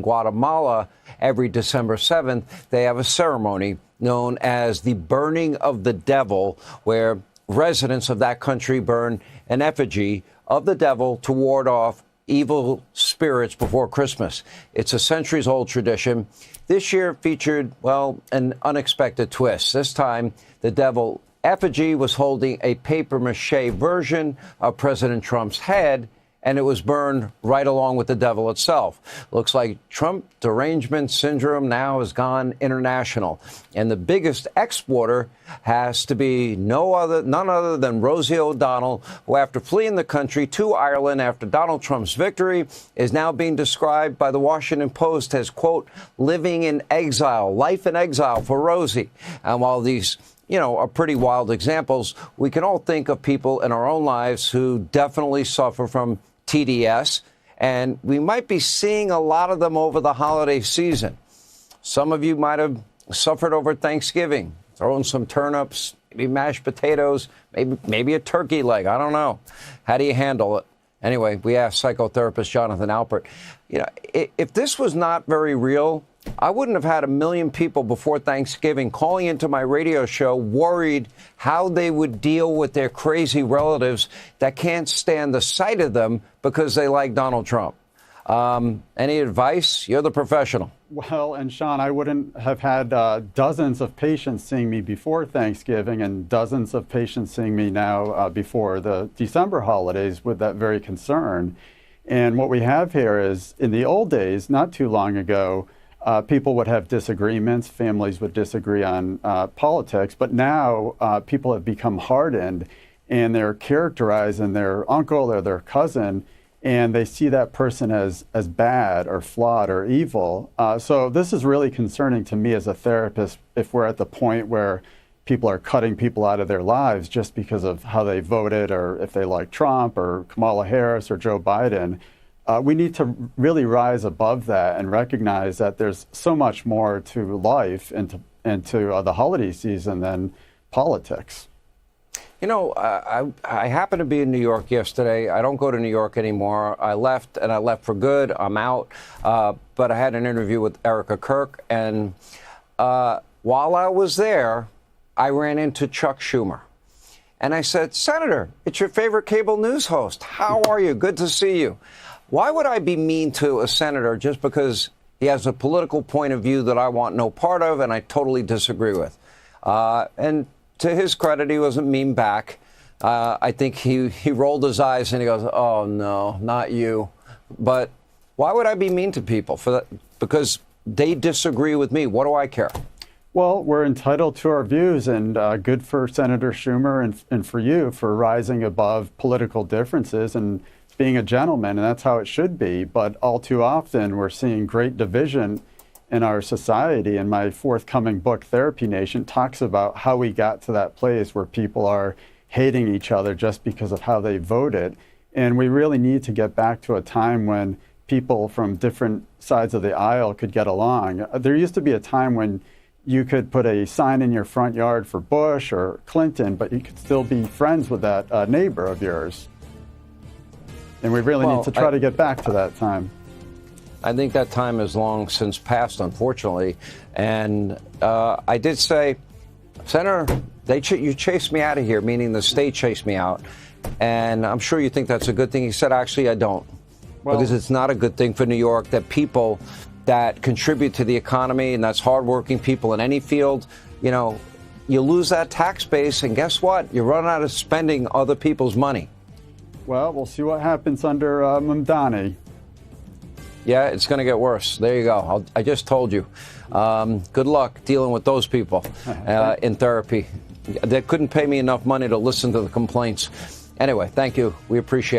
Guatemala, every December 7th, they have a ceremony known as the Burning of the Devil, where residents of that country burn an effigy of the devil to ward off evil spirits before Christmas. It's a centuries-old tradition. This year featured, well, an unexpected twist. This time, the devil effigy was holding a papier-mâché version of President Trump's head, and it was burned right along with the devil itself. Looks like Trump derangement syndrome now has gone international. And the biggest exporter has to be none other than Rosie O'Donnell, who, after fleeing the country to Ireland after Donald Trump's victory, is now being described by the Washington Post as, quote, living in exile, life in exile for Rosie. And while these are pretty wild examples, we can all think of people in our own lives who definitely suffer from TDS, and we might be seeing a lot of them over the holiday season. Some of you might have suffered over Thanksgiving, throwing some turnips, maybe mashed potatoes, maybe a turkey leg. I don't know. How do you handle it? Anyway, we asked psychotherapist Jonathan Alpert, if this was not very real, I wouldn't have had 1 million people before Thanksgiving calling into my radio show worried how they would deal with their crazy relatives that can't stand the sight of them because they like Donald Trump. Any advice? You're the professional. Well, and Sean, I wouldn't have had dozens of patients seeing me before Thanksgiving and dozens of patients seeing me now before the December holidays with that very concern. And what we have here is, in the old days, not too long ago, people would have disagreements, families would disagree on politics, but now people have become hardened and they're characterizing their uncle or their cousin, and they see that person as bad or flawed or evil. So this is really concerning to me as a therapist if we're at the point where people are cutting people out of their lives just because of how they voted or if they like Trump or Kamala Harris or Joe Biden. We need to really rise above that and recognize that there's so much more to life and to the holiday season than politics. I happened to be in New York yesterday. I don't go to New York anymore. I left, and I left for good. I'm out. But I had an interview with Erica Kirk, and while I was there, I ran into Chuck Schumer. And I said, Senator, it's your favorite cable news host. How are you? Good to see you. Why would I be mean to a senator just because he has a political point of view that I want no part of and I totally disagree with? And to his credit, he wasn't mean back. I think he rolled his eyes and he goes, oh, no, not you. But why would I be mean to people for that? Because they disagree with me. What do I care? Well, we're entitled to our views, and good for Senator Schumer and for you for rising above political differences and being a gentleman, and that's how it should be. But all too often, we're seeing great division in our society. And my forthcoming book, Therapy Nation, talks about how we got to that place where people are hating each other just because of how they voted. And we really need to get back to a time when people from different sides of the aisle could get along. There used to be a time when you could put a sign in your front yard for Bush or Clinton, but you could still be friends with that neighbor of yours. And we really need to try to get back to that time. I think that time is long since passed, unfortunately. And I did say, Senator, you chased me out of here, meaning the state chased me out. And I'm sure you think that's a good thing. He said, actually, I don't. Well, because it's not a good thing for New York that people that contribute to the economy, and that's hardworking people in any field, you lose that tax base. And guess what? You run out of spending other people's money. Well, we'll see what happens under Mamdani. Yeah, it's going to get worse. There you go. I just told you. Good luck dealing with those people in therapy. They couldn't pay me enough money to listen to the complaints. Anyway, thank you. We appreciate it.